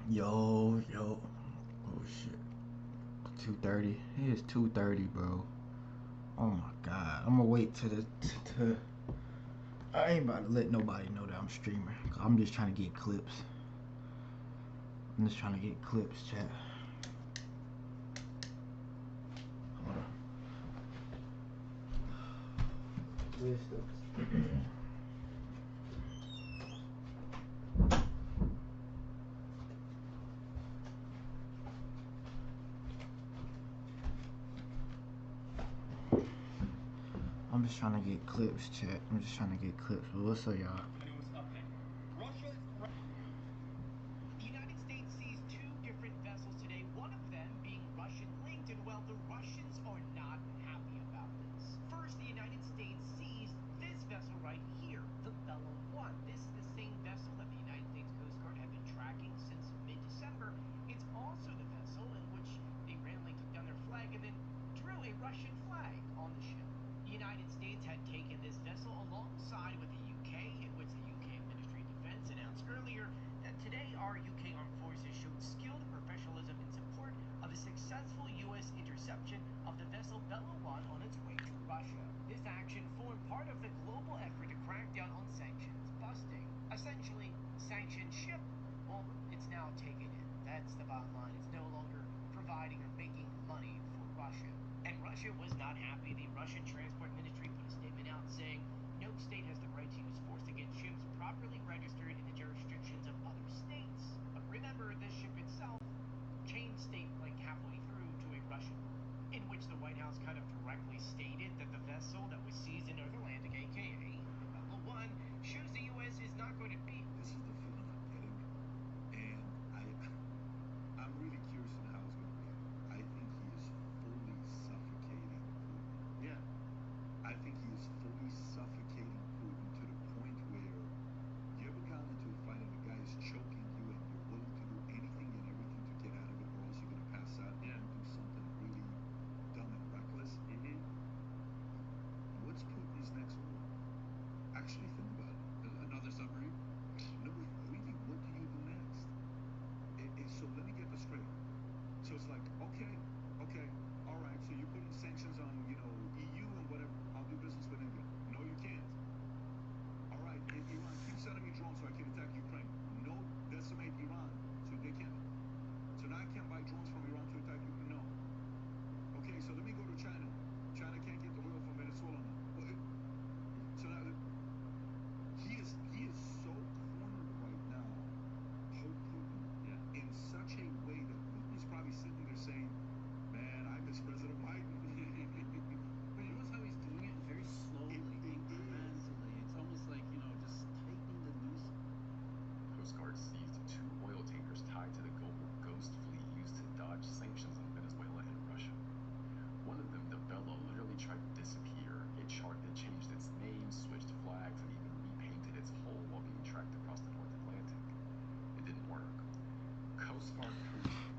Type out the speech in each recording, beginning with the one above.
Yo. Oh shit. 2:30. It is 2:30, bro. Oh my god. I'm gonna wait to I ain't about to let nobody know that I'm streaming. I'm just trying to get clips. I'm just trying to get clips, chat. Hold on. Where's the I'm just trying to get clips, chat. I'm just trying to get clips. But what's up, y'all?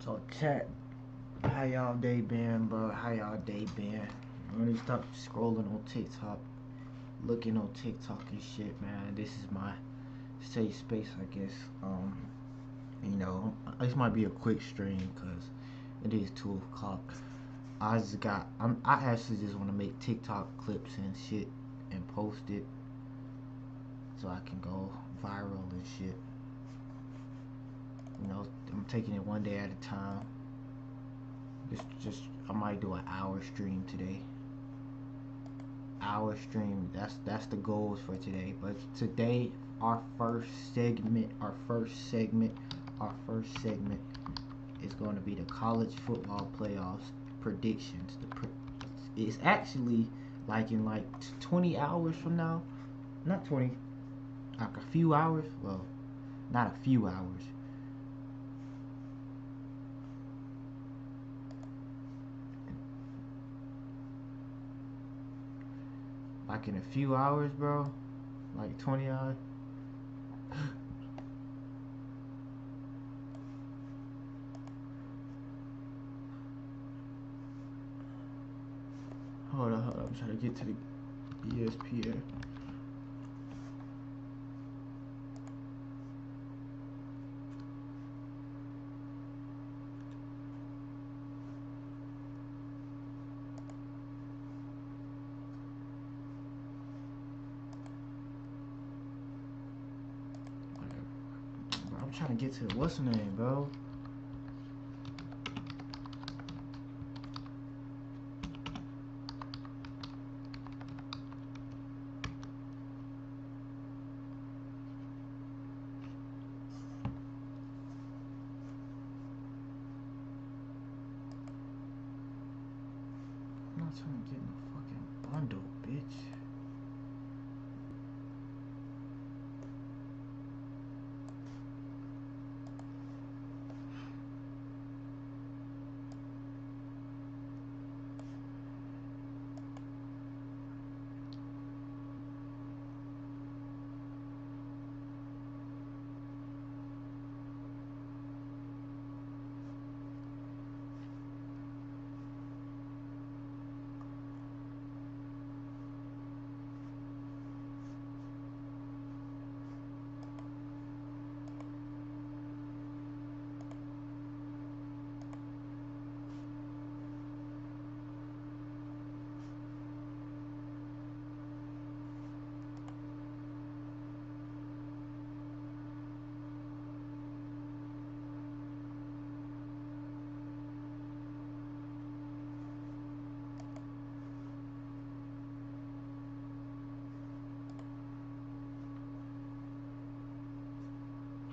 So chat, how y'all day been, bro? How y'all day been? Let me stop scrolling on TikTok, looking on TikTok and shit, man. This is my safe space, I guess. This might be a quick stream because it is 2 o'clock. I actually just want to make TikTok clips and shit and post it so I can go viral and shit. I'm taking it one day at a time. I might do an hour stream today. Hour stream. That's the goals for today. But today, our first segment is going to be the college football playoffs predictions. It's actually like in 20 hours from now. Not 20. Like a few hours. Well, not a few hours. Like in a few hours, bro. Like 20 hours. Hold on. I'm trying to get to the ESPN. I'm trying to get to the what's the name, bro. I'm not trying to get in the fucking bundle, bitch.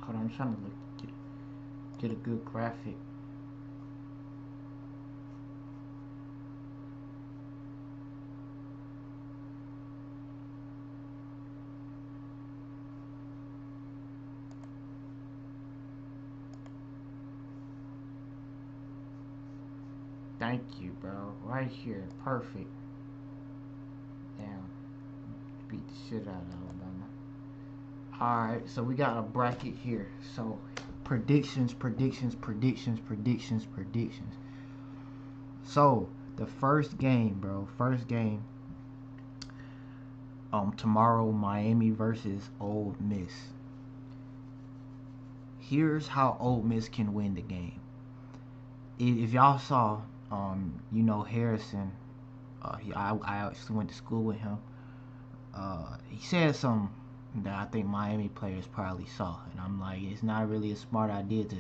Hold on, I'm trying to get a good graphic. Thank you, bro. Right here, perfect. Damn, beat the shit out of Alabama. Alright, so we got a bracket here. So predictions. So the first game, bro. Tomorrow, Miami versus Ole Miss. Here's how Ole Miss can win the game. If y'all saw, Harrison. I actually went to school with him. He said something that I think Miami players probably saw, and I'm like, it's not really a smart idea to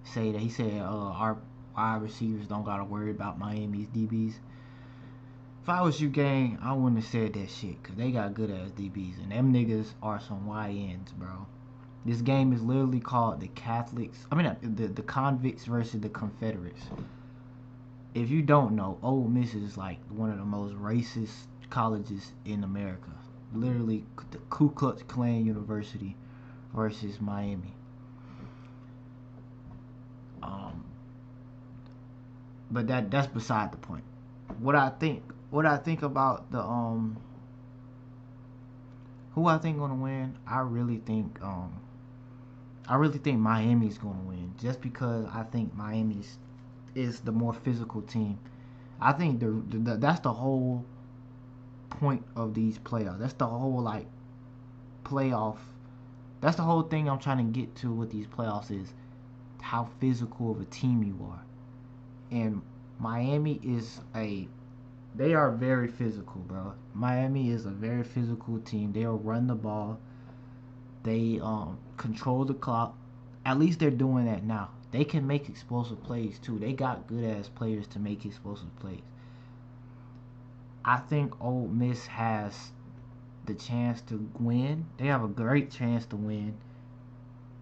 say that. He said our wide receivers don't gotta worry about Miami's DBs. If I was you, gang, I wouldn't have said that shit, cause they got good ass DBs, and them niggas are some YNs, bro. This game is literally called the the Convicts versus the Confederates. If you don't know, Ole Miss is like one of the most racist colleges in America. Literally, the Ku Klux Klan University versus Miami. But that's beside the point. What I think about the who I think gonna win. I really think Miami's gonna win, just because I think Miami's is the more physical team. I think that's the whole point of these playoffs. That's the whole playoff. That's the whole thing I'm trying to get to with these playoffs is how physical of a team you are. And Miami they are very physical, bro. Miami is a very physical team. They'll run the ball. They control the clock. At least they're doing that now. They can make explosive plays too. They got good ass players to make explosive plays. I think Ole Miss has the chance to win. They have a great chance to win.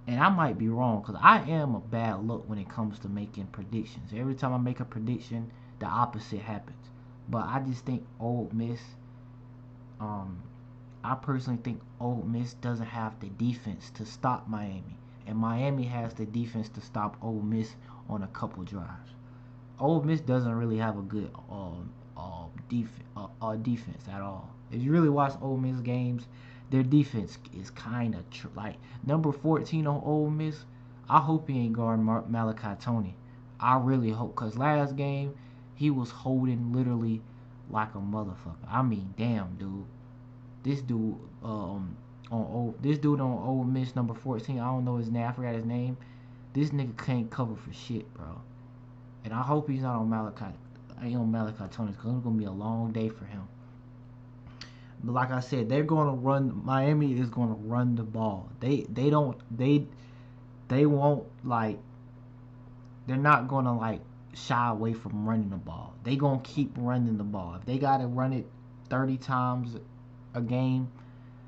And I might be wrong, because I am a bad luck when it comes to making predictions. Every time I make a prediction, the opposite happens. But I just think Ole Miss, I personally think Ole Miss doesn't have the defense to stop Miami. And Miami has the defense to stop Ole Miss on a couple drives. Ole Miss doesn't really have a good defense at all. If you really watch Ole Miss games, their defense is kind of like number 14 on Ole Miss. I hope he ain't guarding Malachi Tony. I really hope, because last game he was holding literally like a motherfucker. I mean, damn, dude. This dude on Ole Miss number 14. I don't know his name. I forgot his name. This nigga can't cover for shit, bro. And I hope he's not on Malachi. I ain't on Malachi Tony, because it's gonna be a long day for him. But like I said, they're gonna run. Miami is gonna run the ball. They they won't like. They're not gonna like shy away from running the ball. They gonna keep running the ball. If they gotta run it 30 times a game,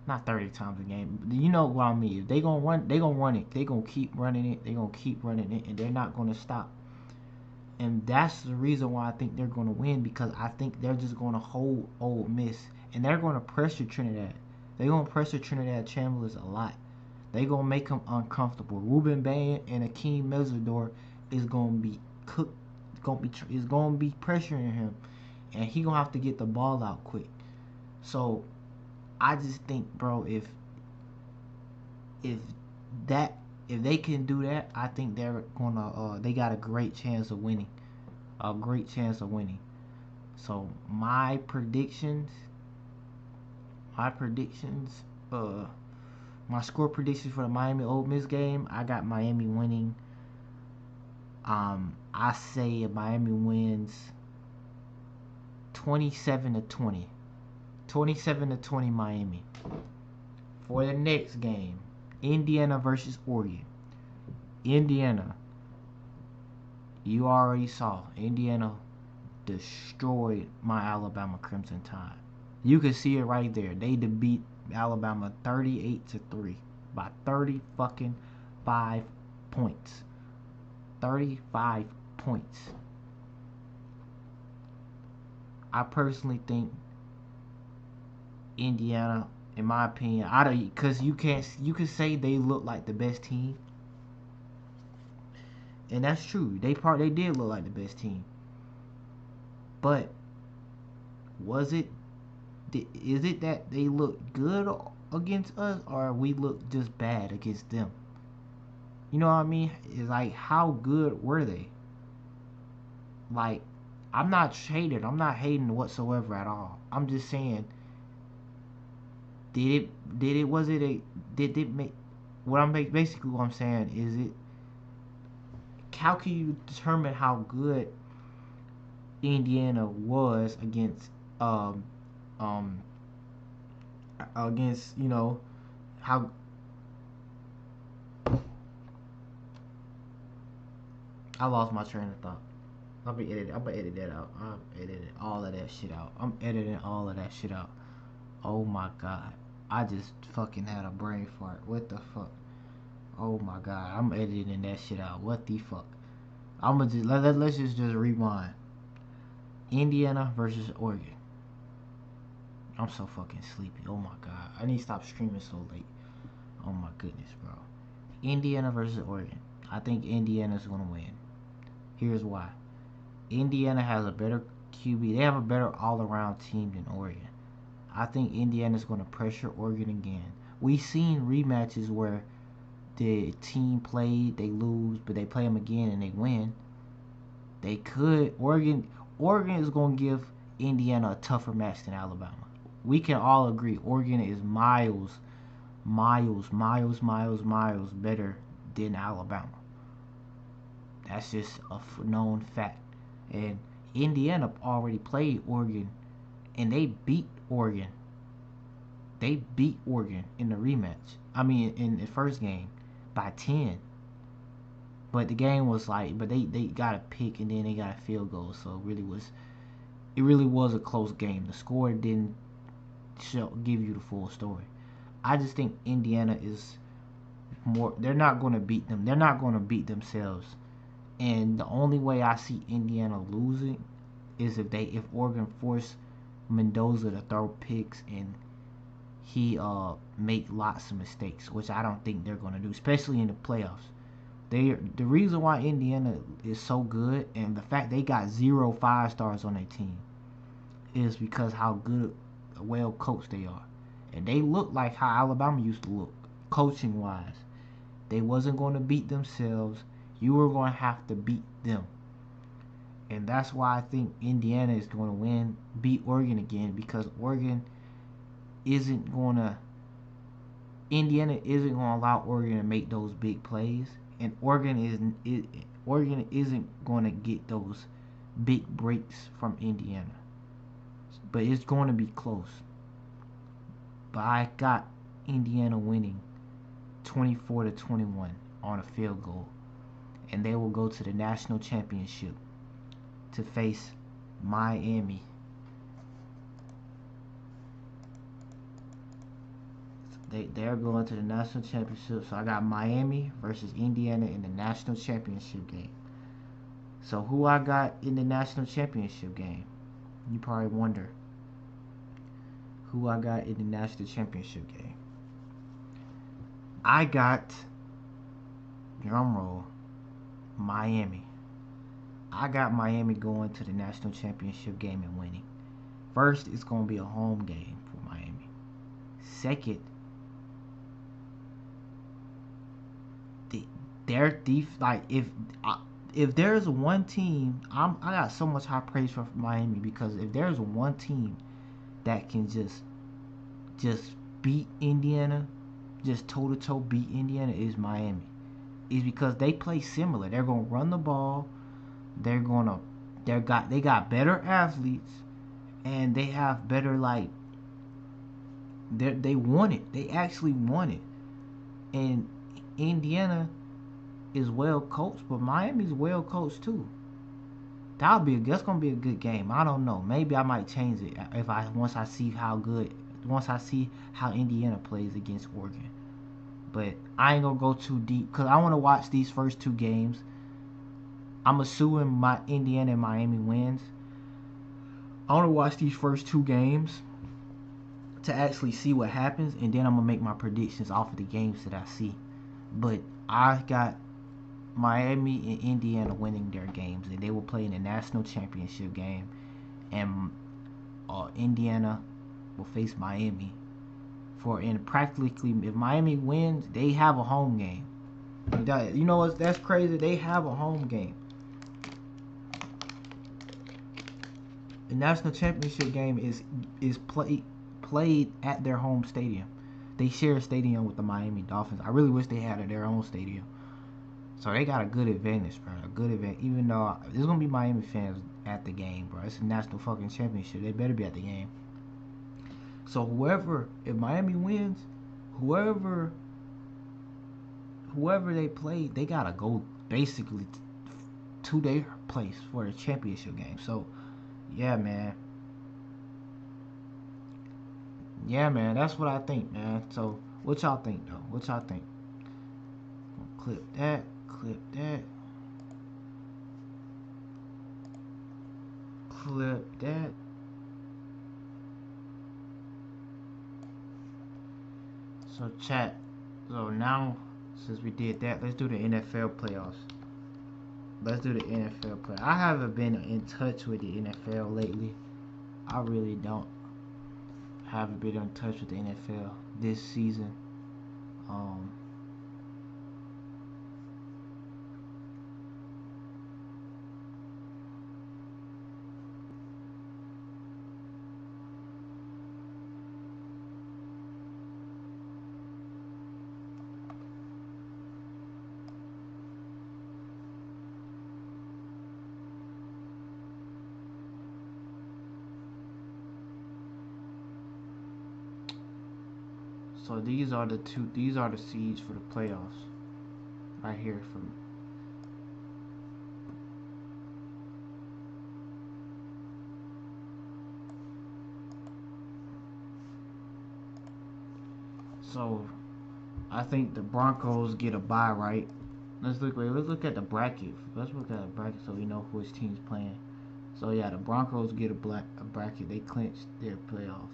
not 30 times a game. You know what I mean. If they gonna run, they gonna run it. They gonna keep running it. They gonna keep running it, and they're not gonna stop. And that's the reason why I think they're gonna win, because I think they're just gonna hold Ole Miss, and they're gonna pressure Trinidad. They're gonna pressure Trinidad Chambliss a lot. They gonna make them uncomfortable. Ruben Bain and Akeem Mesidor is gonna be cooked. Is gonna be pressuring him, and he gonna have to get the ball out quick. So I just think, bro, if that if they can do that, I think they're gonna they got a great chance of winning. A great chance of winning. So my predictions, my score predictions for the Miami Ole Miss game, I got Miami winning. I say Miami wins 27-20. 27-20 Miami. For the next game, Indiana versus Oregon. Indiana, you already saw. Indiana destroyed my Alabama Crimson Tide. You can see it right there. They beat Alabama 38-3 by 30 fucking 5 points. 35 points. I personally think Indiana, in my opinion, because you can say they look like the best team, and that's true. They did look like the best team, but is it that they look good against us, or we look just bad against them? You know what I mean? It's like, how good were they? Like, I'm not hating whatsoever at all. I'm just saying, did it make, basically what I'm saying is, how can you determine how good Indiana was against how I lost my train of thought. I'm gonna edit that out. I'm editing all of that shit out. Oh my god. I just fucking had a brain fart. What the fuck? Oh my god. I'm editing that shit out. What the fuck? I'm gonna let's just rewind. Indiana versus Oregon. I'm so fucking sleepy. Oh my god. I need to stop streaming so late. Oh my goodness, bro. Indiana versus Oregon. I think Indiana's gonna win. Here's why. Indiana has a better QB. They have a better all-around team than Oregon. I think Indiana's going to pressure Oregon again. We've seen rematches where the team played, they lose, but they play them again and they win. They could. Oregon is going to give Indiana a tougher match than Alabama. We can all agree Oregon is miles better than Alabama. That's just a known fact. And Indiana already played Oregon, and they beat Oregon. They beat Oregon in the rematch. I mean, in the first game by 10. But the game was like, but they got a pick and then they got a field goal. So it really was a close game. The score didn't give you the full story. I just think Indiana is more. They're not going to beat them. They're not going to beat themselves. And the only way I see Indiana losing is if Oregon force Mendoza to throw picks and he make lots of mistakes, which I don't think they're going to do, especially in the playoffs. The reason why Indiana is so good and the fact they got 0 5-stars on their team is because how good, well coached they are. And they look like how Alabama used to look, coaching wise. They wasn't going to beat themselves. You were going to have to beat them. And that's why I think Indiana is going to beat Oregon again, because Indiana isn't going to allow Oregon to make those big plays, and Oregon isn't going to get those big breaks from Indiana. But it's going to be close. But I got Indiana winning 24-21 on a field goal, and they will go to the national championship to face Miami. They're going to the national championship. So I got Miami versus Indiana in the national championship game. So who I got in the national championship game? You probably wonder who I got in the national championship game. I got, drumroll, Miami. I got Miami going to the national championship game and winning. First, it's going to be a home game for Miami. Second, their like if there's one team, I got so much high praise for Miami, because if there's one team that can just beat Indiana, just toe to toe beat Indiana, is Miami. Is because they play similar. They're gonna run the ball. They got better athletes, and they have better, like, they won it. They actually won it. And Indiana is well coached, but Miami's well coached too. That's gonna be a good game. I don't know. Maybe I might change it if once I see how Indiana plays against Oregon. But I ain't gonna go too deep because I want to watch these first two games. I'm assuming my Indiana and Miami wins. I want to watch these first two games to actually see what happens, and then I'm gonna make my predictions off of the games that I see. But I got Miami and Indiana winning their games, and they will play in the national championship game, and Indiana will face Miami. And practically, if Miami wins, they have a home game. You know what? That's crazy. They have a home game. The national championship game is played at their home stadium. They share a stadium with the Miami Dolphins. I really wish they had their own stadium. So they got a good advantage, bro. A good advantage. Even though there's gonna be Miami fans at the game, bro. It's a national fucking championship. They better be at the game. So if Miami wins, whoever they play, they gotta go basically to their place for the championship game. So, yeah, man. Yeah, man. That's what I think, man. So, what y'all think, though? What y'all think? Clip that. Clip that. Clip that. So chat. So now, since we did that, let's do the NFL playoffs. Let's do the NFL play. I haven't been in touch with the NFL lately. I really haven't been in touch with the NFL this season. So these are the seeds for the playoffs. Right here from So I think the Broncos get a bye, right? Let's look at the bracket. Let's look at the bracket so we know which team's playing. So yeah, the Broncos get a bracket. They clinched their playoffs.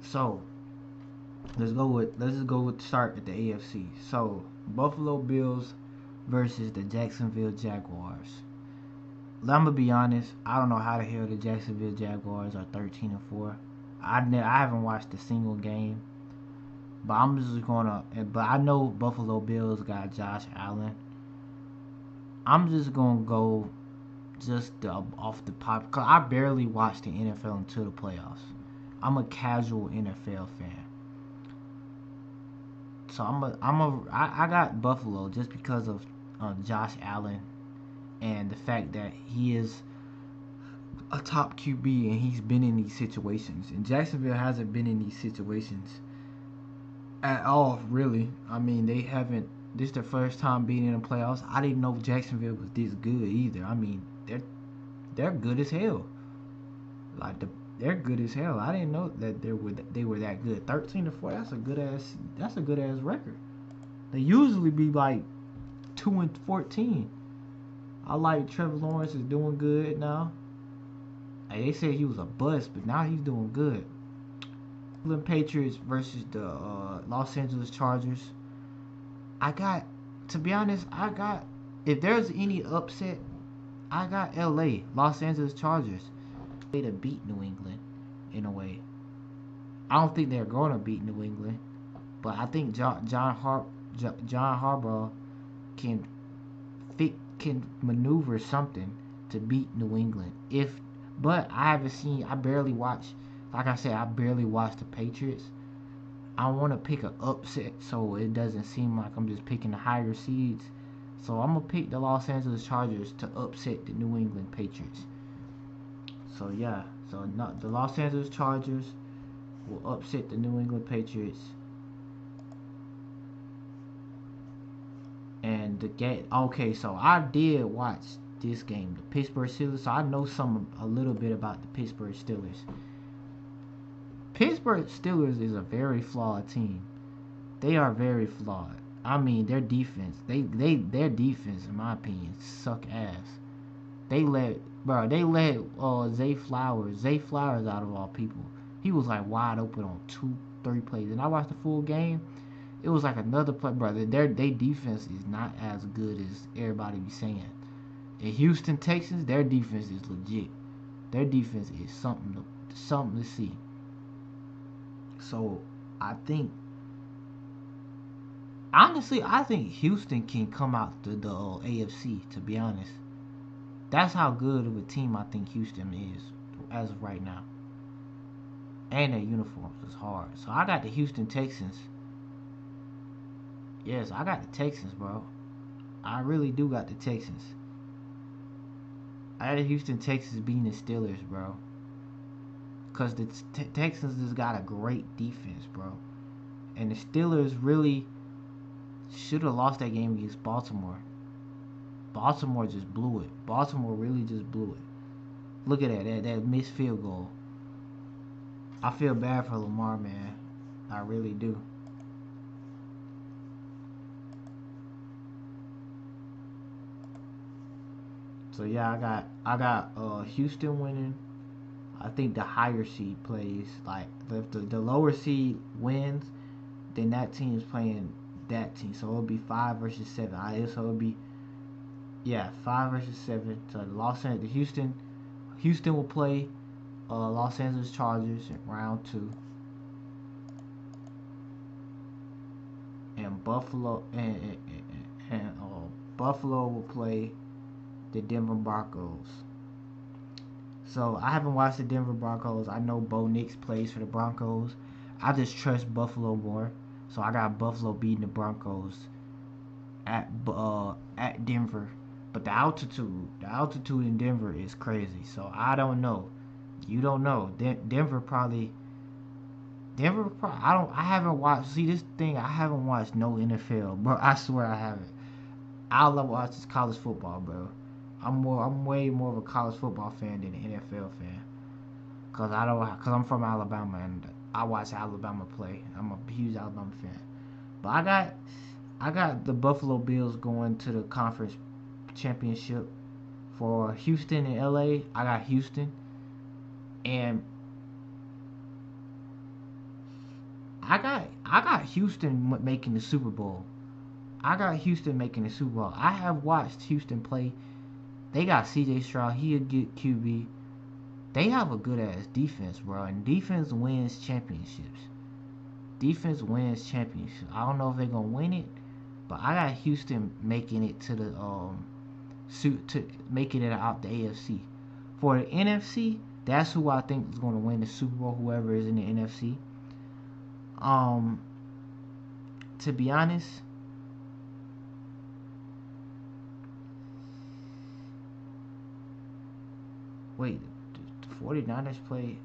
So let's just go with start at the AFC. So Buffalo Bills versus the Jacksonville Jaguars. I'm gonna be honest. I don't know how the hell the Jacksonville Jaguars are 13-4. I haven't watched a single game. But I'm just but I know Buffalo Bills got Josh Allen. I'm just gonna go off the pop, cause I barely watch the NFL until the playoffs. I'm a casual NFL fan, so I got Buffalo just because of Josh Allen and the fact that he is a top QB and he's been in these situations, and Jacksonville hasn't been in these situations at all, really. I mean, they haven't This their first time being in the playoffs. I didn't know Jacksonville was this good either. I mean, they're good as hell. Like they're good as hell. I didn't know that they were that good. 13-4. That's a good ass record. They usually be like 2-14. I like Trevor Lawrence is doing good now. They said he was a bust, but now he's doing good. Cleveland Patriots versus the Los Angeles Chargers. To be honest, if there's any upset, I got LA, Los Angeles Chargers. They to beat New England in a way. I don't think they're going to beat New England, but I think John Harbaugh can maneuver something to beat New England. But I haven't seen. I barely watch. Like I said, I barely watch the Patriots. I want to pick an upset so it doesn't seem like I'm just picking the higher seeds. So I'm gonna pick the Los Angeles Chargers to upset the New England Patriots. So yeah, the Los Angeles Chargers will upset the New England Patriots. And the game. Okay, so I did watch this game, the Pittsburgh Steelers. So I know a little bit about the Pittsburgh Steelers. Pittsburgh Steelers is a very flawed team. They are very flawed. I mean, their defense, their defense, in my opinion, suck ass. They let Zay Flowers out of all people. He was like wide open on 2-3 plays, and I watched the full game. It was like another play, brother. Their defense is not as good as everybody be saying. In Houston, Texans, their defense is legit. Their defense is something to see. So honestly, I think Houston can come out the AFC. To be honest, that's how good of a team I think Houston is as of right now. And their uniforms is hard. So I got the Houston Texans. Yes, I got the Texans, bro. I really do got the Texans. I had the Houston Texans beating the Steelers, bro. Because the Texans just got a great defense, bro. And the Steelers really should have lost that game against Baltimore. Baltimore just blew it. Baltimore really just blew it. Look at that missed field goal. I feel bad for Lamar, man. I really do. So yeah, I got Houston winning. I think the higher seed plays. Like if the lower seed wins, then that team is playing that team. So it'll be 5 versus 7. So it'll be 5 versus 7. So the Houston will play Los Angeles Chargers in round 2, and Buffalo will play the Denver Broncos. So I haven't watched the Denver Broncos. I know Bo Nix plays for the Broncos. I just trust Buffalo more. So I got Buffalo beating the Broncos at Denver. But the altitude in Denver is crazy. So I don't know. You don't know. Denver probably. I haven't watched. See this thing. I haven't watched no NFL, bro. I swear I haven't. All I watch is college football, bro. I'm way more of a college football fan than an NFL fan. Cause I'm from Alabama and I watch Alabama play. I'm a huge Alabama fan. But I got the Buffalo Bills going to the conference championship. For Houston and LA, I got Houston. And I got Houston making the Super Bowl. I got Houston making the Super Bowl. I have watched Houston play. They got C.J. Stroud. He a good QB. They have a good ass defense, bro. And defense wins championships. Defense wins championships. I don't know if they're gonna win it, but I got Houston making it to the making it out the AFC. For the NFC, that's who I think is gonna win the Super Bowl. Whoever is in the NFC. To be honest. Wait, the 49ers play.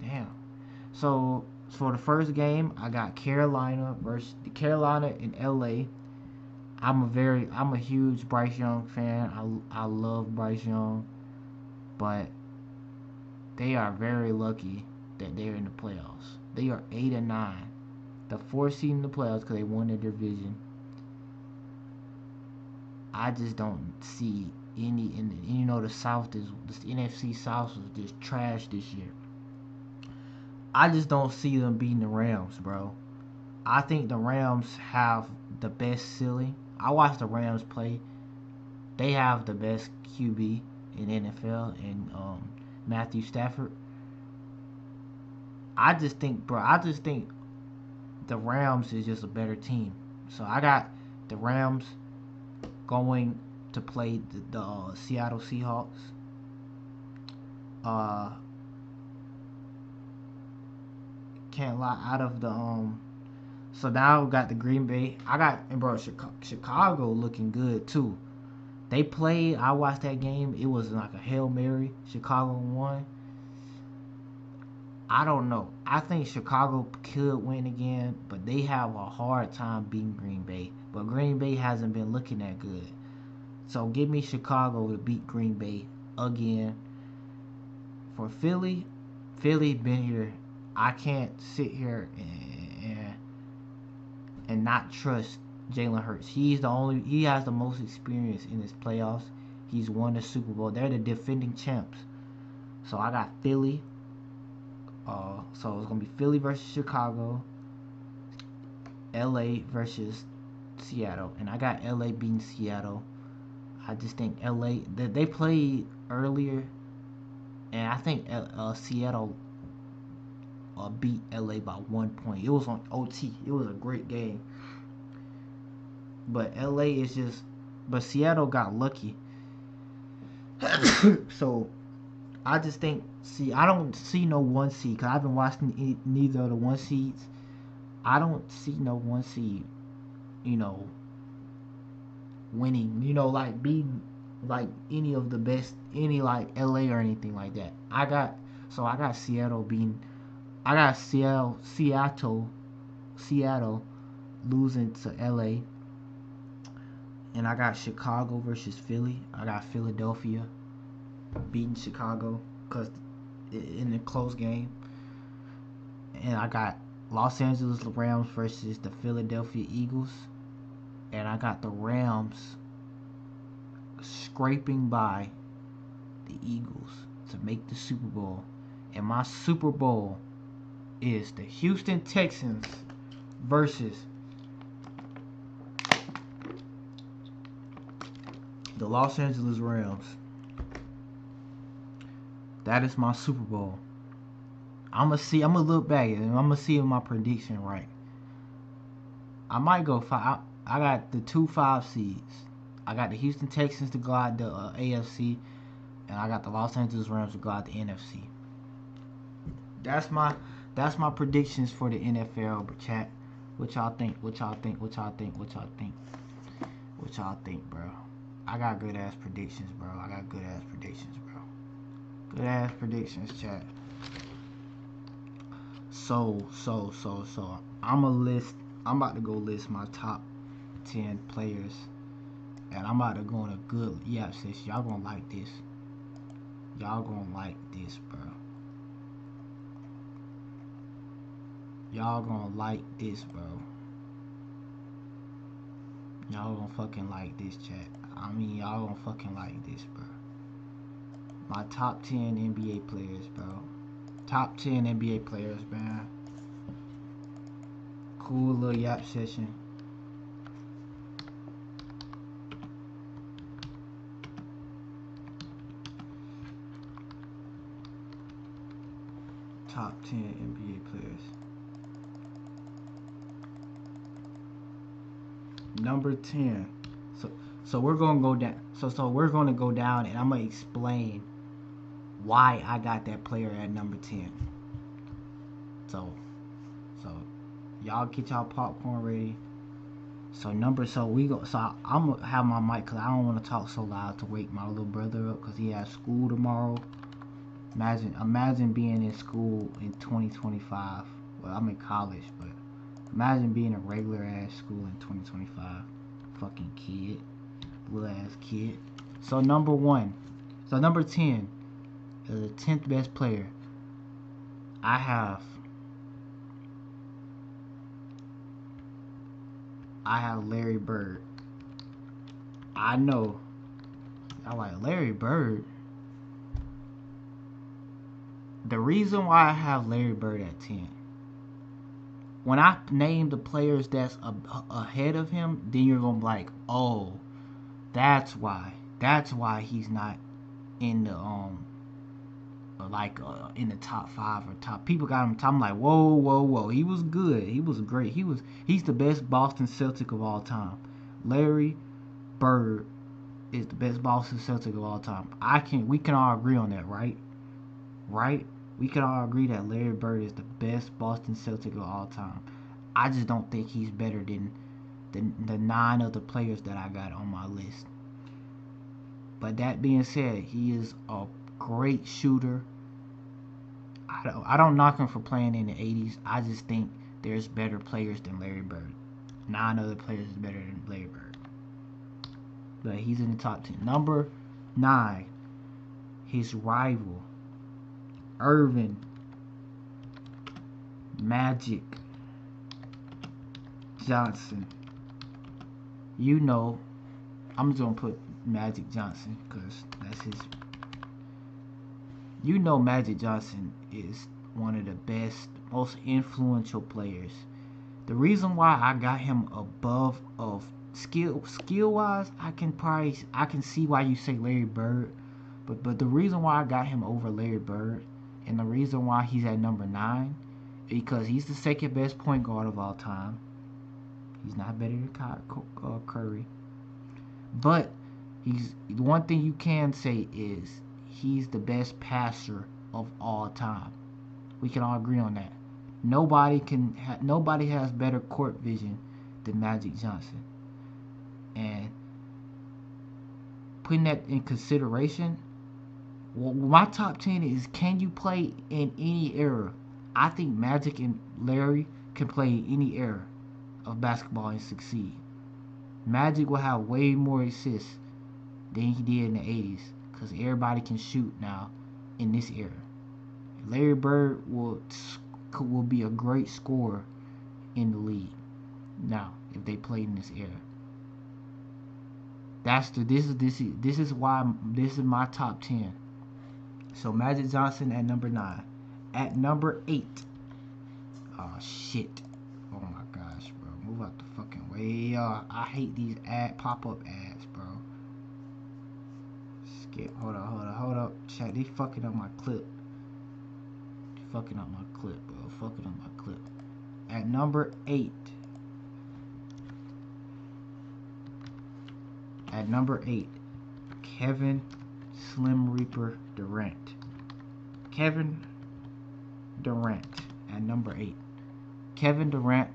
Damn. So for the first game, I got Carolina versus Carolina in LA. I'm a huge Bryce Young fan. I love Bryce Young, but they are very lucky that they're in the playoffs. They are 8-9, the fourth seed in the playoffs because they won their division. I just don't see any the South is the NFC South was just trash this year. I just don't see them beating the Rams, bro. I think the Rams have the best ceiling. I watch the Rams play. They have the best QB in NFL and Matthew Stafford. I just think, bro. I just think the Rams is just a better team. So I got the Rams going to play the Seattle Seahawks. Can't lie. Out of the so now we got the Green Bay. I got and bro Chicago looking good too. They played. I watched that game. It was like a Hail Mary. Chicago won. I don't know. I think Chicago could win again, but they have a hard time beating Green Bay. But Green Bay hasn't been looking that good. So give me Chicago to beat Green Bay again. For Philly, Philly been here. I can't sit here and not trust Jalen Hurts. He has the most experience in this playoffs. He's won the Super Bowl. They're the defending champs. So I got Philly. So it's gonna be Philly versus Chicago, LA versus Seattle, and I got LA beating Seattle. I just think LA they played earlier, and I think Seattle beat LA by 1 point. It was on OT. It was a great game, but but Seattle got lucky. So I just think, I don't see no one seed because I've been watching neither of the one seeds. I don't see no one seed, winning, like beating like any of the best, any like LA or anything like that. I got Seattle beating, I got Seattle losing to LA, and I got Chicago versus Philly. I got Philadelphia beating Chicago because in a close game, and I got Los Angeles Rams versus the Philadelphia Eagles, and I got the Rams scraping by the Eagles to make the Super Bowl, and my Super Bowl is the Houston Texans versus the Los Angeles Rams. That is my Super Bowl. I'm gonna look back and I'm gonna see if my prediction right. I might go 5. I got the 2-5 seeds. I got the Houston Texans to go out the AFC, and I got the Los Angeles Rams to go out the NFC. That's my predictions for the NFL. But chat, what y'all think? What y'all think, bro? I got good ass predictions, bro. Good ass predictions, chat. So I'm about to go list my top 10 players, and I'm about to go on a good yap session. Y'all gonna like this. Bro. Y'all gonna like this, chat. Y'all gonna fucking like this, chat. Y'all gonna fucking like this, bro. My top 10 NBA players, bro. Top 10 NBA players, man. Cool little yap session. Top 10 NBA players. Number 10. So we're gonna go down. So we're gonna go down, and I'm gonna explain why I got that player at number 10. So y'all get y'all popcorn ready. I'm gonna have my mic because I don't want to talk so loud to wake my little brother up because he has school tomorrow. Imagine being in school in 2025. Well, I'm in college, but imagine being a regular ass school in 2025. Fucking kid, little ass kid. So number 1. So number 10, the 10th best player. I have Larry Bird. I know. I like Larry Bird. The reason why I have Larry Bird at 10, when I name the players that's ahead of him, then you're gonna be like, oh, that's why. That's why he's not in the in the top 5 or top. People got him. I'm like, whoa, whoa, whoa. He was good. He was great. He's the best Boston Celtic of all time. Larry Bird is the best Boston Celtic of all time. We can all agree on that, right? Right? We can all agree that Larry Bird is the best Boston Celtic of all time. I just don't think he's better than the 9 other players that I got on my list. But that being said, he is a great shooter. I don't knock him for playing in the 80s. I just think there's better players than Larry Bird. 9 other players is better than Larry Bird. But he's in the top 10. Number 9, his rival, Earvin Magic Johnson. You know, I'm just going to put Magic Johnson because that's his. You know, Magic Johnson is one of the best, most influential players. The reason why I got him above of skill wise, I can see why you say Larry Bird, but the reason why I got him over Larry Bird, and the reason why he's at number 9, because he's the second best point guard of all time. He's not better than Curry, but he's the one thing you can say is he's the best passer of all time. We can all agree on that. Nobody has better court vision than Magic Johnson. And putting that in consideration, well, my top 10 is, can you play in any era? I think Magic and Larry can play in any era of basketball and succeed. Magic will have way more assists than he did in the 80s because everybody can shoot now in this era. Larry Bird will be a great scorer in the league now if they played in this era. This is why this is my top 10. So Magic Johnson at number 9. At number 8. Oh shit. Oh my gosh, bro. Move out the fucking way. I hate these pop-up ads, bro. Skip. Hold up. Chat. They fucking up my clip. Bro. Fucking up my clip. At number 8. At number 8. Kevin Slim Reaper Durant. Kevin Durant at number 8. Kevin Durant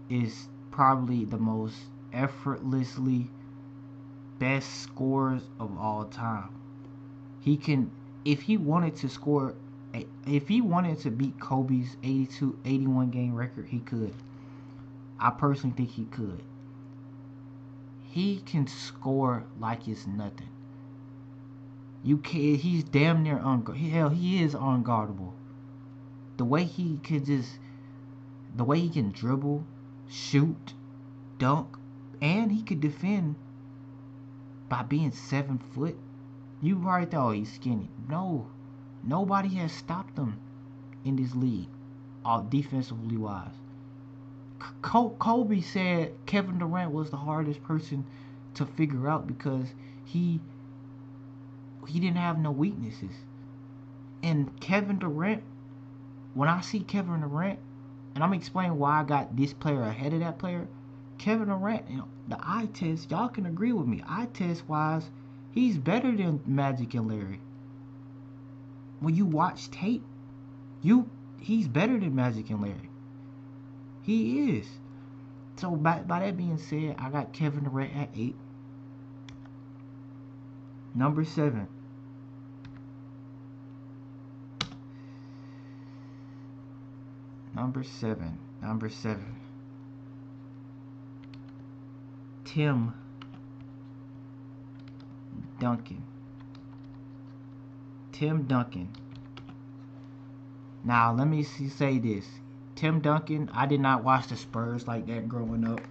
is probably the most effortlessly best scorers of all time. He can, if he wanted to beat Kobe's 81 game record, he could. I personally think he could. He can score like it's nothing. He's damn near unguardable. Hell, he is unguardable. The way he can dribble, shoot, dunk, and he could defend by being 7 foot. You right there, oh, he's skinny. No, nobody has stopped him in this league, all defensively wise. Kobe said Kevin Durant was the hardest person to figure out because he didn't have no weaknesses. And Kevin Durant, when I see Kevin Durant, and I'm explaining why I got this player ahead of that player, Kevin Durant, the eye test, y'all can agree with me. Eye test wise, he's better than Magic and Larry. When you watch tape, he's better than Magic and Larry. He is. So by that being said, I got Kevin Durant at 8. Number 7. Number 7. Number 7. Tim Duncan. Tim Duncan. Now, let me say this. Tim Duncan, I did not watch the Spurs like that growing up.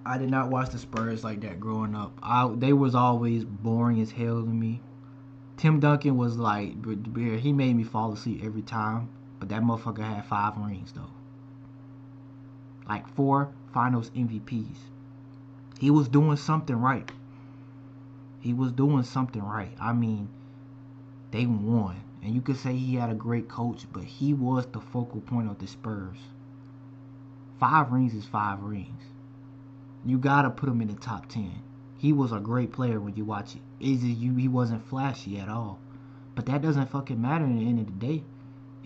I did not watch the Spurs like that growing up. They was always boring as hell to me. Tim Duncan was like, he made me fall asleep every time. But that motherfucker had 5 rings though. Like 4 finals MVPs. He was doing something right. He was doing something right. I mean, they won. And you could say he had a great coach, but he was the focal point of the Spurs. 5 rings is 5 rings. You gotta put him in the top 10. He was a great player when you watch it. He wasn't flashy at all. But that doesn't fucking matter in the end of the day.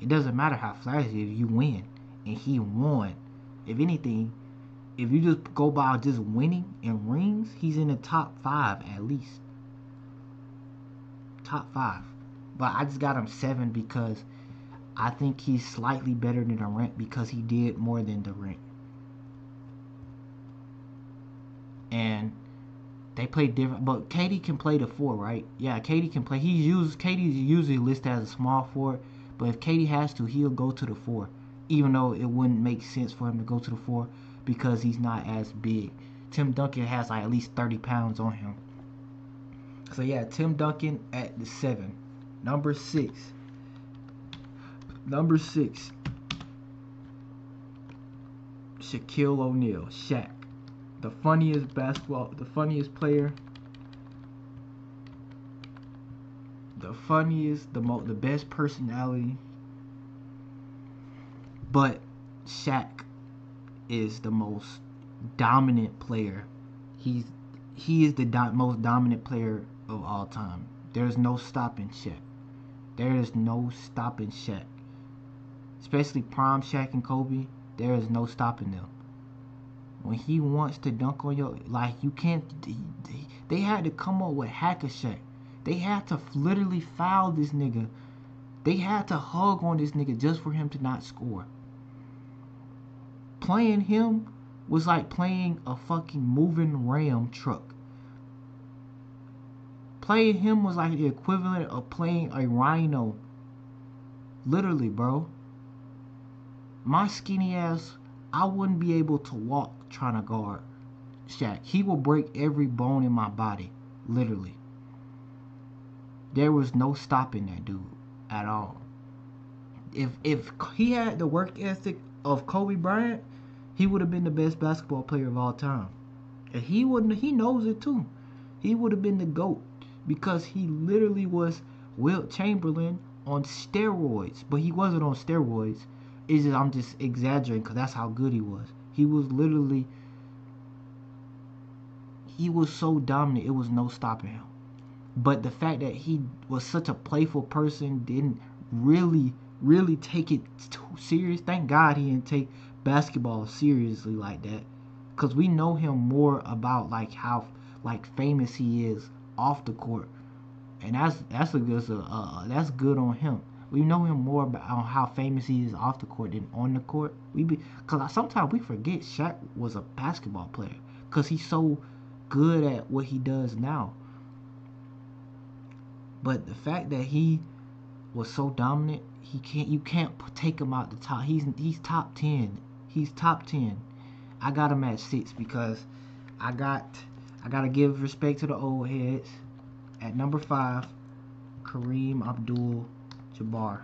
It doesn't matter how flashy if you win. And he won. If anything, if you just go by just winning and rings, he's in the top 5 at least. Top 5. But I just got him 7 because I think he's slightly better than Durant because he did more than Durant. And they play different, but KD can play the 4, right? Yeah, KD can play. KD's usually listed as a small forward, but if KD has to, he'll go to the 4, even though it wouldn't make sense for him to go to the 4 because he's not as big. Tim Duncan has like at least 30 pounds on him. So yeah, Tim Duncan at the 7. Number 6. Number 6. Shaquille O'Neal, Shaq. The funniest player, the best personality. But Shaq is the most dominant player. He is the most dominant player of all time. There's no stopping Shaq. There is no stopping Shaq. Especially prime Shaq and Kobe, there is no stopping them. When he wants to dunk on you, like you can't. They had to come up with Hack a Shaq. They had to literally foul this nigga. They had to hug on this nigga just for him to not score. Playing him was like playing a fucking moving Ram truck. Playing him was like the equivalent of playing a rhino. Literally, bro. My skinny ass, I wouldn't be able to walk trying to guard Shaq. He will break every bone in my body. Literally. There was no stopping that dude at all. If he had the work ethic of Kobe Bryant, he would have been the best basketball player of all time. And he knows it too. He would have been the GOAT because he literally was Wilt Chamberlain on steroids. But he wasn't on steroids. I'm just exaggerating because that's how good he was. He was so dominant, it was no stopping him. But the fact that he was such a playful person, didn't really take it too serious. Thank God he didn't take basketball seriously like that. Because we know him more about like how like famous he is off the court. And that's good on him. We know him more about how famous he is off the court than on the court. Because sometimes we forget Shaq was a basketball player because he's so good at what he does now. But the fact that he was so dominant, you can't take him out the top. He's top 10. He's top 10. I got him at 6 because I gotta give respect to the old heads. At number 5, Kareem Abdul-Jabbar.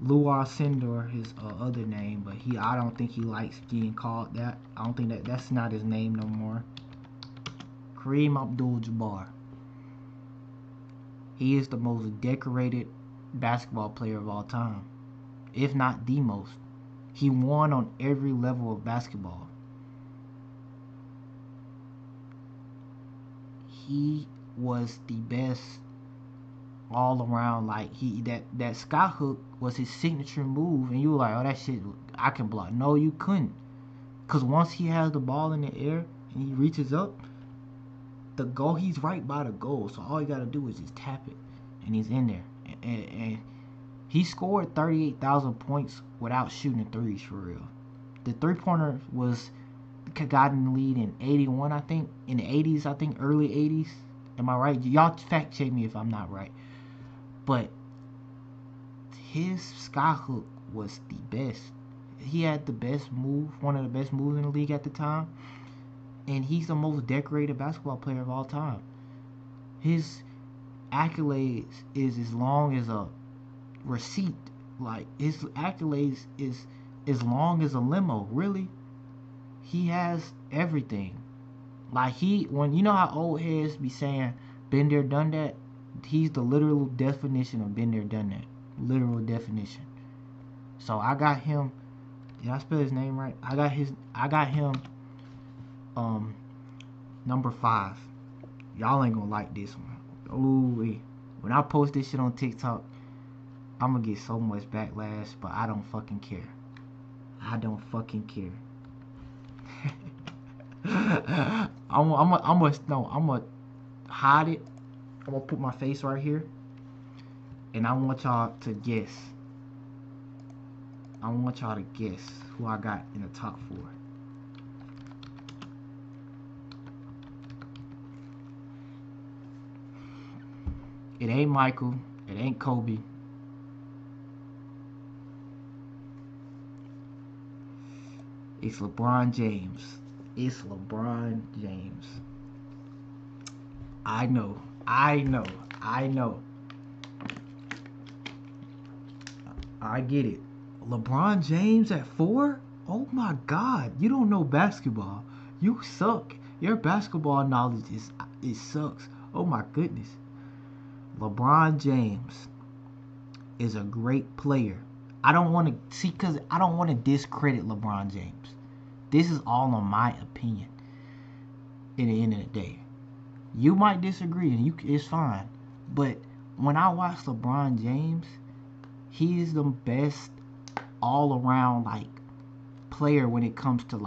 Lou Alcindor, his other name, but I don't think he likes being called that. I don't think that's not his name no more. Kareem Abdul-Jabbar. He is the most decorated basketball player of all time, if not the most. He won on every level of basketball. He was the best all around. Like that sky hook was his signature move, and you were like, oh, that shit I can block. No, you couldn't, because once he has the ball in the air and he reaches up, the goal, he's right by the goal, so all you gotta do is just tap it and he's in there. and he scored 38,000 points without shooting threes for real. The three-pointer was got in the lead in 81, I think. In the 80s, I think, early 80s. Am I right? Y'all fact check me if I'm not right. But his skyhook was the best. He had the best move, one of the best moves in the league at the time. And he's the most decorated basketball player of all time. His accolades is as long as a receipt. Like, his accolades is as long as a limo, really. He has everything. Like, when you know how old heads be saying been there, done that, he's the literal definition of been there, done that. Literal definition. So I got him. Did I spell his name right? I got him number 5. Y'all ain't gonna like this one. Ooh, when I post this shit on TikTok, I'm gonna get so much backlash, but I don't fucking care. I don't fucking care. I'm gonna hide it. I'm gonna put my face right here, and I want y'all to guess. I want y'all to guess who I got in the top 4. It ain't Michael. It ain't Kobe. It's LeBron James. It's LeBron James. I know. I get it. LeBron James at 4? Oh my God. You don't know basketball. You suck. Your basketball knowledge it sucks. Oh my goodness. LeBron James is a great player. I don't want to discredit LeBron James. This is all on my opinion. In the end of the day, you might disagree, and it's fine. But when I watch LeBron James, he is the best all around player when it comes to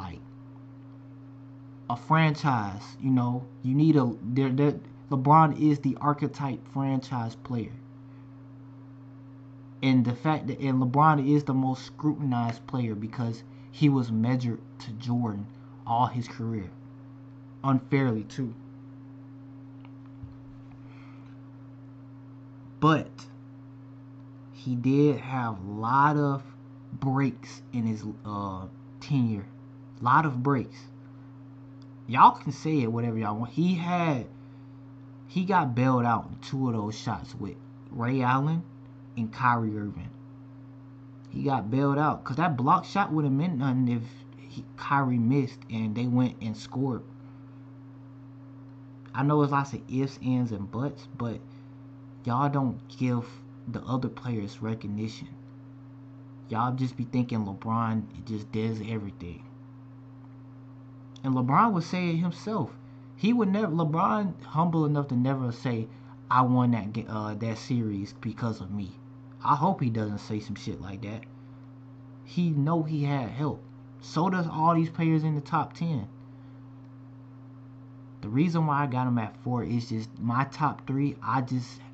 a franchise. You know, you need LeBron is the archetype franchise player. And the fact that LeBron is the most scrutinized player because he was measured to Jordan all his career. Unfairly too. But he did have a lot of breaks in his tenure. A lot of breaks. Y'all can say it whatever y'all want. He got bailed out in 2 of those shots with Ray Allen and Kyrie Irving. He got bailed out because that block shot would have meant nothing if Kyrie missed and they went and scored. I know it's lots of ifs, ands, and buts, but y'all don't give the other players recognition. Y'all just be thinking LeBron just does everything. And LeBron would say it himself. He would never. LeBron humble enough to never say, "I won that series because of me." I hope he doesn't say some shit like that. He know he had help. So does all these players in the top 10. The reason why I got him at 4 is just my top 3.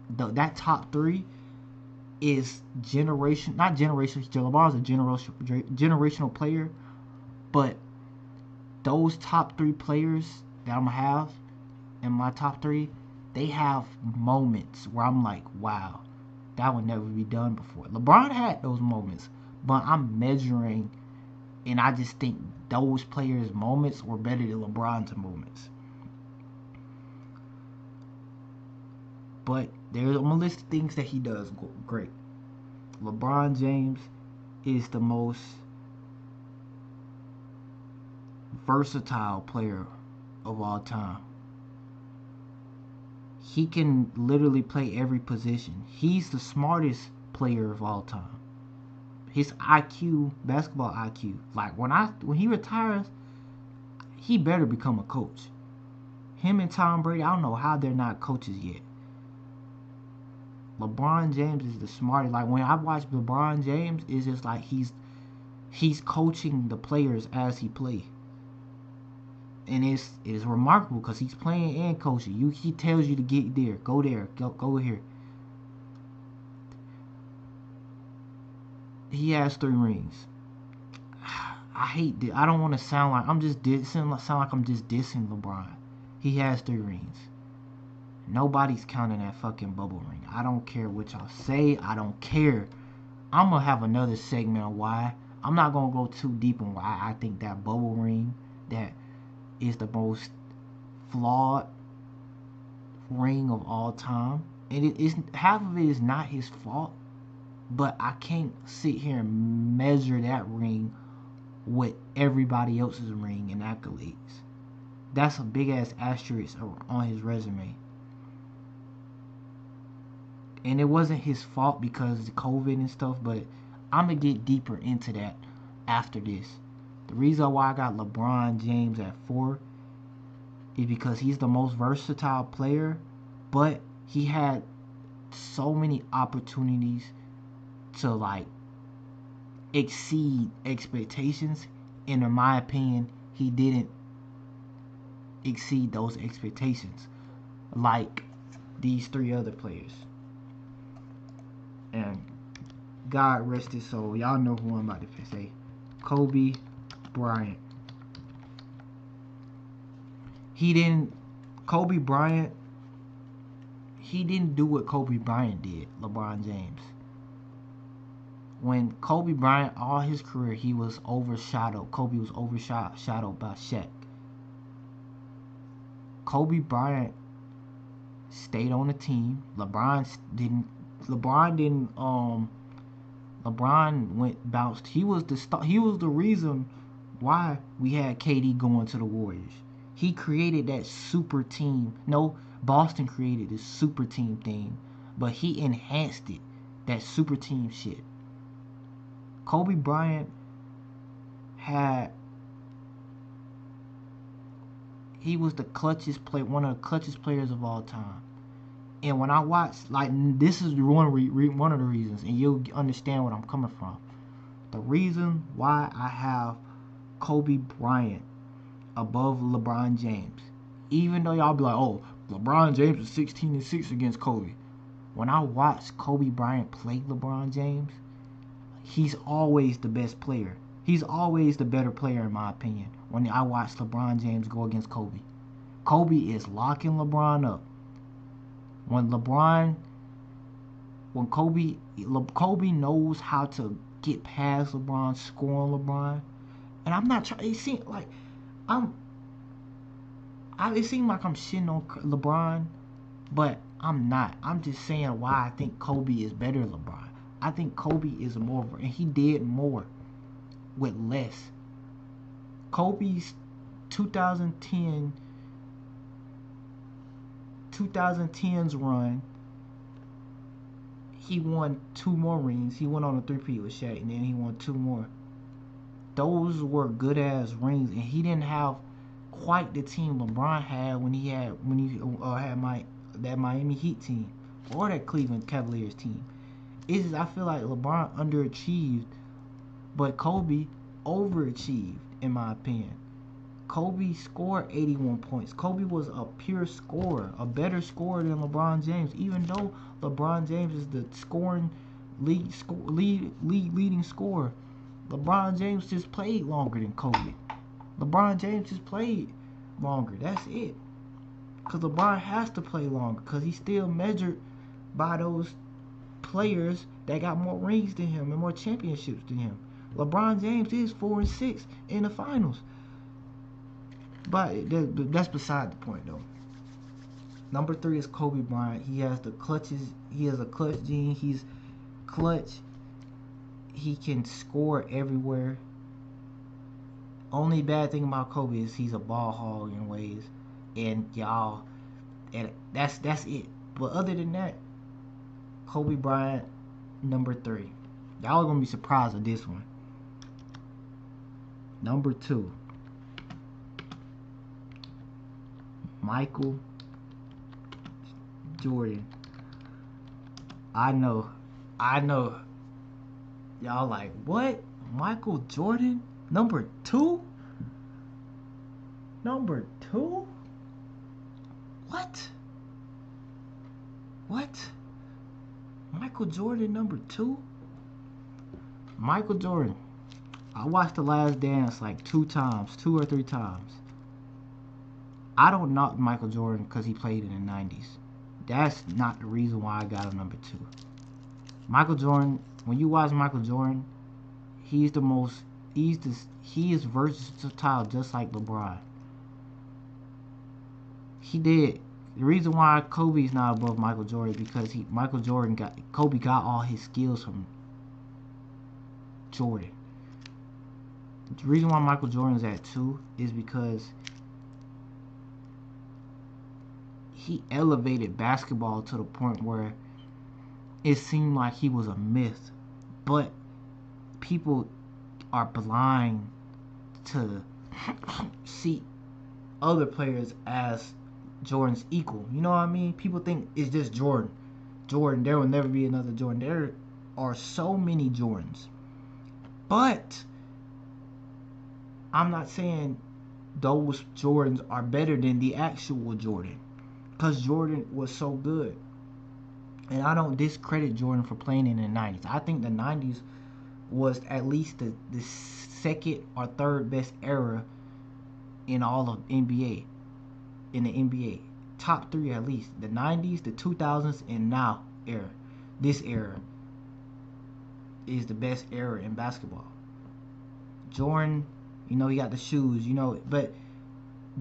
That top 3 is generation, not generational. LeBron's a generational player, but those top 3 players that I'm gonna have in my top 3, they have moments where I'm like, wow, that would never be done before. LeBron had those moments, but I'm measuring, and I just think those players' moments were better than LeBron's moments. But I'm gonna list of things that he does great. LeBron James is the most versatile player of all time. He can literally play every position. He's the smartest player of all time. His IQ, basketball IQ, when he retires, he better become a coach. Him and Tom Brady, I don't know how they're not coaches yet. LeBron James is the smartest. When I watch LeBron James, it's just like he's coaching the players as he plays. And it is remarkable because he's playing and coaching. He tells you to get there, go here. He has 3 rings. I hate this. I don't want to sound like I'm just sound like I'm just dissing LeBron. He has 3 rings. Nobody's counting that fucking bubble ring. I don't care what y'all say. I don't care. I'm gonna have another segment on why. I'm not gonna go too deep on why I think that bubble ring that is the most flawed ring of all time. And it is half of it is not his fault, but I can't sit here and measure that ring with everybody else's ring and accolades. That's a big ass asterisk on his resume. And it wasn't his fault because of COVID and stuff, but I'm gonna get deeper into that after this. The reason why I got LeBron James at 4 is because he's the most versatile player, but he had so many opportunities to like exceed expectations, and in my opinion, he didn't exceed those expectations like these 3 other players. And God rest his soul. Y'all know who I'm about to say. Kobe Bryant. Kobe Bryant, he didn't do what Kobe Bryant did, LeBron James. When Kobe Bryant, all his career, he was overshadowed. Kobe was overshadowed by Shaq. Kobe Bryant stayed on the team. LeBron went bounced. He was the reason why we had KD going to the Warriors. He created that super team. No, Boston created this super team thing, but he enhanced it. That super team shit. Kobe Bryant he was the clutchest player, one of the clutchest players of all time. And when I watch, like, this is one of the reasons, and you'll understand where I'm coming from. The reason why I have Kobe Bryant above LeBron James, even though y'all be like, oh, LeBron James was 16-6 against Kobe. When I watch Kobe Bryant play LeBron James, he's always the best player. He's always the better player in my opinion when I watch LeBron James go against Kobe. Kobe is locking LeBron up. Kobe knows how to get past LeBron, score on LeBron. And I'm not trying, it seems like I'm shitting on LeBron, but I'm not. I'm just saying why I think Kobe is better than LeBron. I think Kobe is more, and he did more with less. Kobe's 2010's run, he won 2 more rings. He went on a 3-peat with Shaq, and then he won 2 more. Those were good ass rings, and he didn't have quite the team LeBron had when he had that Miami Heat team or that Cleveland Cavaliers team. I feel like LeBron underachieved, but Kobe overachieved in my opinion. Kobe scored 81 points. Kobe was a pure scorer, a better scorer than LeBron James, even though LeBron James is the leading scorer. LeBron James just played longer than Kobe. LeBron James just played longer. That's it. Because LeBron has to play longer because he's still measured by those players that got more rings than him and more championships than him. LeBron James is 4-6 in the finals. But that's beside the point, though. Number 3 is Kobe Bryant. He has the clutches. He has a clutch gene. He's clutch. He can score everywhere. Only bad thing about Kobe is he's a ball hog in ways, and that's it. But other than that, Kobe Bryant, number 3. Y'all are gonna be surprised at this one. Number 2, Michael Jordan. I know. Y'all like, what? Michael Jordan? Number 2? Number 2? What? Michael Jordan, number 2? Michael Jordan. I watched The Last Dance like 2 or 3 times. I don't knock Michael Jordan because he played in the 90s. That's not the reason why I got him number 2. Michael Jordan, when you watch Michael Jordan, he is versatile just like LeBron. He did. The reason why Kobe's not above Michael Jordan is because Kobe got all his skills from Jordan. The reason why Michael Jordan's at 2 is because he elevated basketball to the point where it seemed like he was a myth, but people are blind to see other players as Jordan's equal. You know what I mean? People think it's just Jordan. There will never be another Jordan. There are so many Jordans. But I'm not saying those Jordans are better than the actual Jordan, because Jordan was so good. And I don't discredit Jordan for playing in the 90s. I think the 90s was at least the second or third best era in all of NBA. In the NBA. Top 3 at least. The 90s, the 2000s, and now era. This era is the best era in basketball. Jordan, he got the shoes, but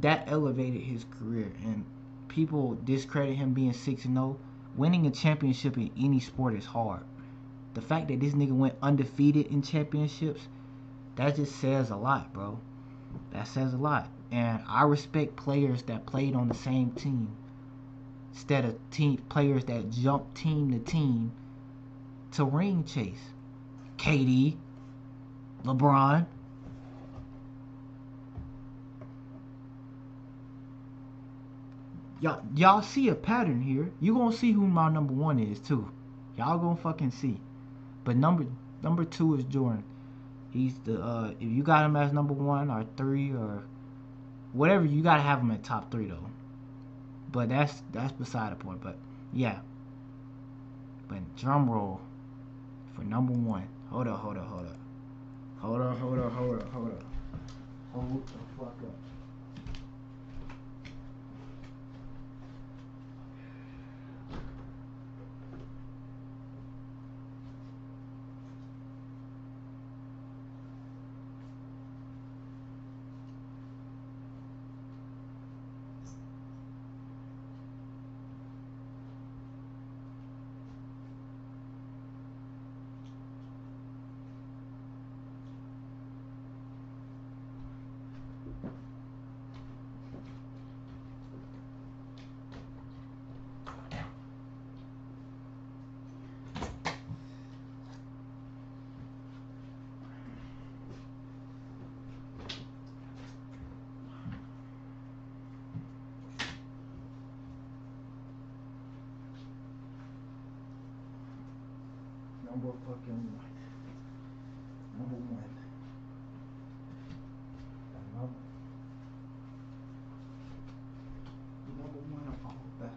that elevated his career. And people discredit him being 6-0. Winning a championship in any sport is hard. The fact that this nigga went undefeated in championships, that just says a lot, bro. That says a lot. And I respect players that played on the same team instead of players that jump team to team to ring chase. KD, LeBron. Y'all see a pattern here. You gonna see who my number 1 is too. Y'all gonna fucking see. But number 2 is Jordan. He's the if you got him as number 1 or 3 or whatever, you gotta have him at top 3 though. But that's beside the point. But yeah. But drum roll for number 1. Hold up. Hold the fuck up. Number 1. Number 1 of all that.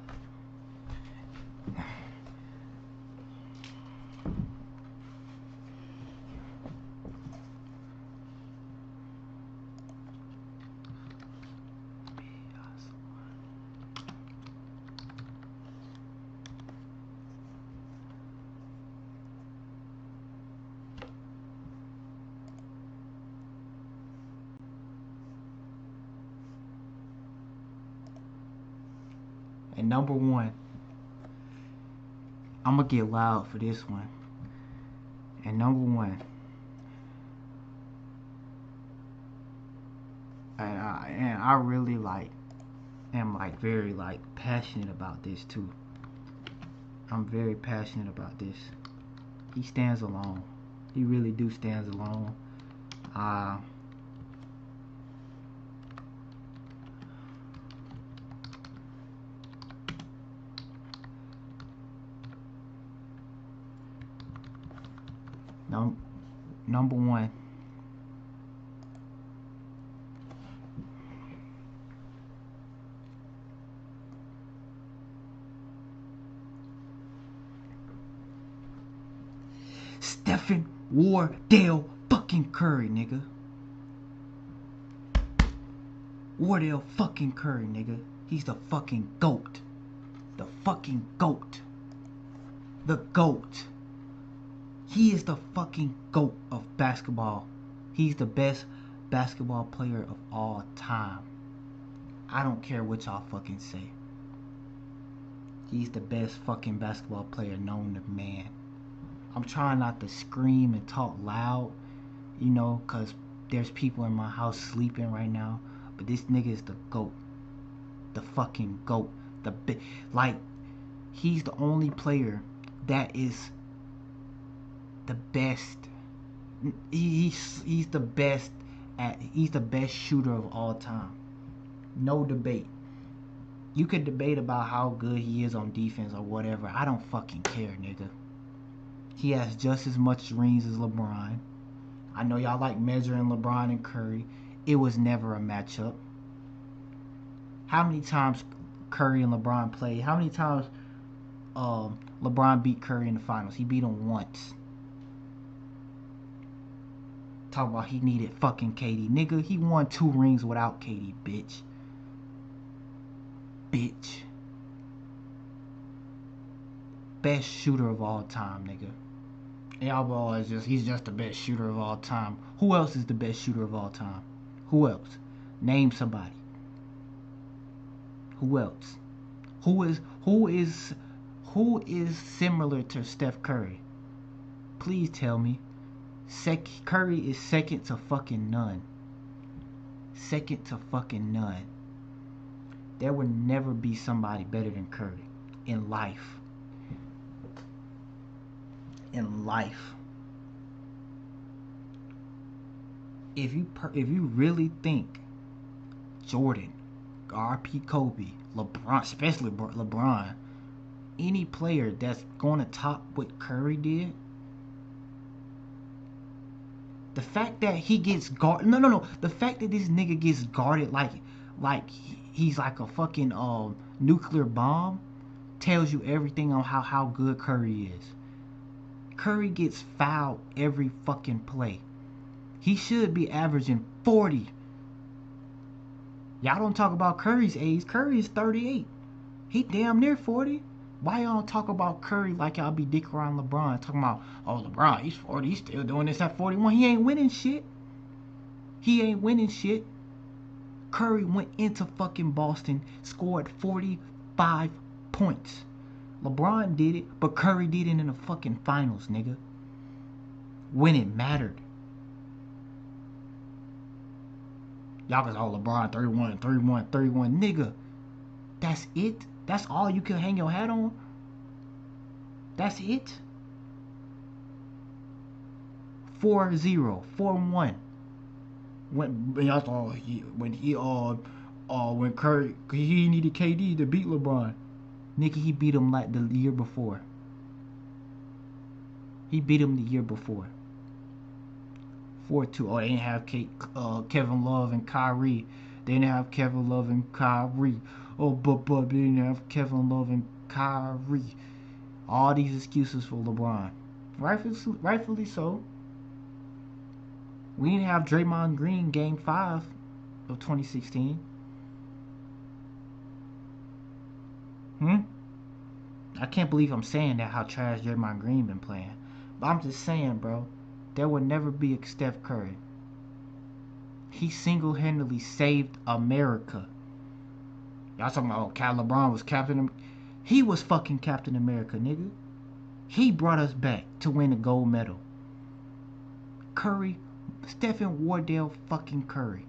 And number 1, I'm gonna get loud for this one. And number 1, and I really am very passionate about this too. I'm very passionate about this. He stands alone. He really stands alone. Number 1. Stephen Wardell fucking Curry, nigga. Wardell fucking Curry, nigga. He's the fucking GOAT. The fucking GOAT. The GOAT. He is the fucking GOAT of basketball. He's the best basketball player of all time. I don't care what y'all fucking say. He's the best fucking basketball player known to man. I'm trying not to scream and talk loud, you know, cause there's people in my house sleeping right now. But this nigga is the GOAT. The fucking GOAT. Like, he's the only player that is the best. He's the best he's the best shooter of all time. No debate. You could debate about how good he is on defense or whatever. I don't fucking care, nigga. He has just as much rings as LeBron. I know y'all like measuring LeBron and Curry. It was never a matchup. How many times Curry and LeBron played? How many times LeBron beat Curry in the finals? He beat him once. Talk about he needed fucking KD. Nigga, he won 2 rings without KD, bitch. Bitch. Best shooter of all time, nigga. And y'all always he's just the best shooter of all time. Who else is the best shooter of all time? Who else? Name somebody. Who else? Who is similar to Steph Curry? Please tell me. Curry is second to fucking none. Second to fucking none. There will never be somebody better than Curry in life. In life. If you really think Jordan, RP Kobe, LeBron, especially LeBron, any player that's going to top what Curry did, the fact that he gets guarded, the fact that this nigga gets guarded like he's like a fucking nuclear bomb tells you everything on how good Curry is. Curry gets fouled every fucking play. He should be averaging 40. Y'all don't talk about Curry's age. Curry is 38. He damn near 40. Why y'all talk about Curry like y'all be dick around LeBron? Talking about, oh, LeBron, he's 40. He's still doing this at 41. He ain't winning shit. He ain't winning shit. Curry went into fucking Boston, scored 45 points. LeBron did it, but Curry did it in the fucking finals, nigga. When it mattered. Y'all was all LeBron 31, 31, 31. Nigga, that's it? That's all you can hang your hat on? That's it? 4-0, 4-1. When Curry, he needed KD to beat LeBron. Nigga, he beat him like the year before. He beat him the year before. 4-2. Oh, they didn't have Kevin Love and Kyrie. They didn't have Kevin Love and Kyrie. Oh, but they didn't have Kevin Love and Kyrie. All these excuses for LeBron. Rightfully so. We didn't have Draymond Green Game 5 of 2016. I can't believe I'm saying that, how trash Draymond Green been playing. But I'm just saying, bro, there will never be a Steph Curry. He single-handedly saved America. Y'all talking about, LeBron was Captain. He was fucking Captain America, nigga. He brought us back to win a gold medal. Curry, Stephen Wardell fucking Curry.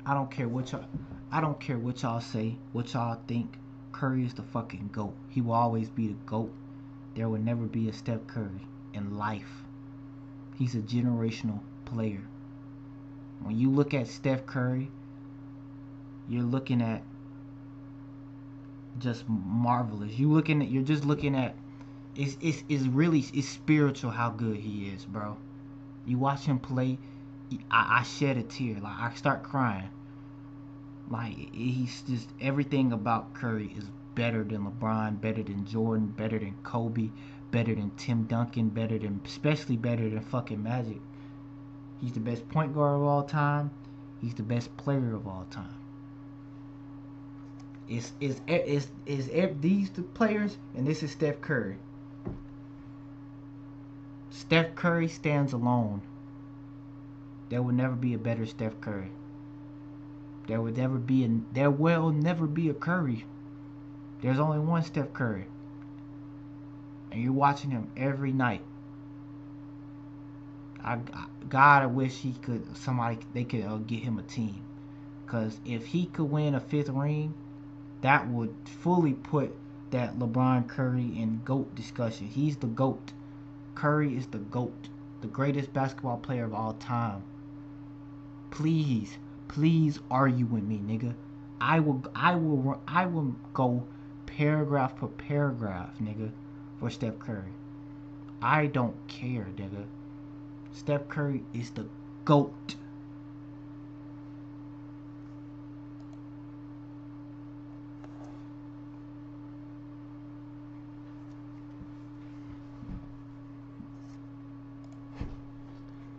I don't care what y'all say, what y'all think. Curry is the fucking GOAT. He will always be the GOAT. There will never be a Steph Curry in life. He's a generational player. When you look at Steph Curry, you're looking at just marvelous. You're just looking at it's spiritual how good he is, bro. You watch him play, I shed a tear. Like, I start crying. Like, he's just, everything about Curry is better than LeBron, better than Jordan, better than Kobe, better than Tim Duncan, especially better than fucking Magic. He's the best point guard of all time. He's the best player of all time. Is these the players, and this is Steph Curry. Steph Curry stands alone. There will never be a better Steph Curry. There will never be a Curry. There's only one Steph Curry. And you're watching him every night. God, I wish they could get him a team. Because if he could win a 5th ring, that would fully put that LeBron Curry in GOAT discussion. He's the GOAT. Curry is the GOAT. The greatest basketball player of all time. Please argue with me, nigga. I will go paragraph per paragraph, nigga, for Steph Curry. I don't care, nigga. Steph Curry is the GOAT.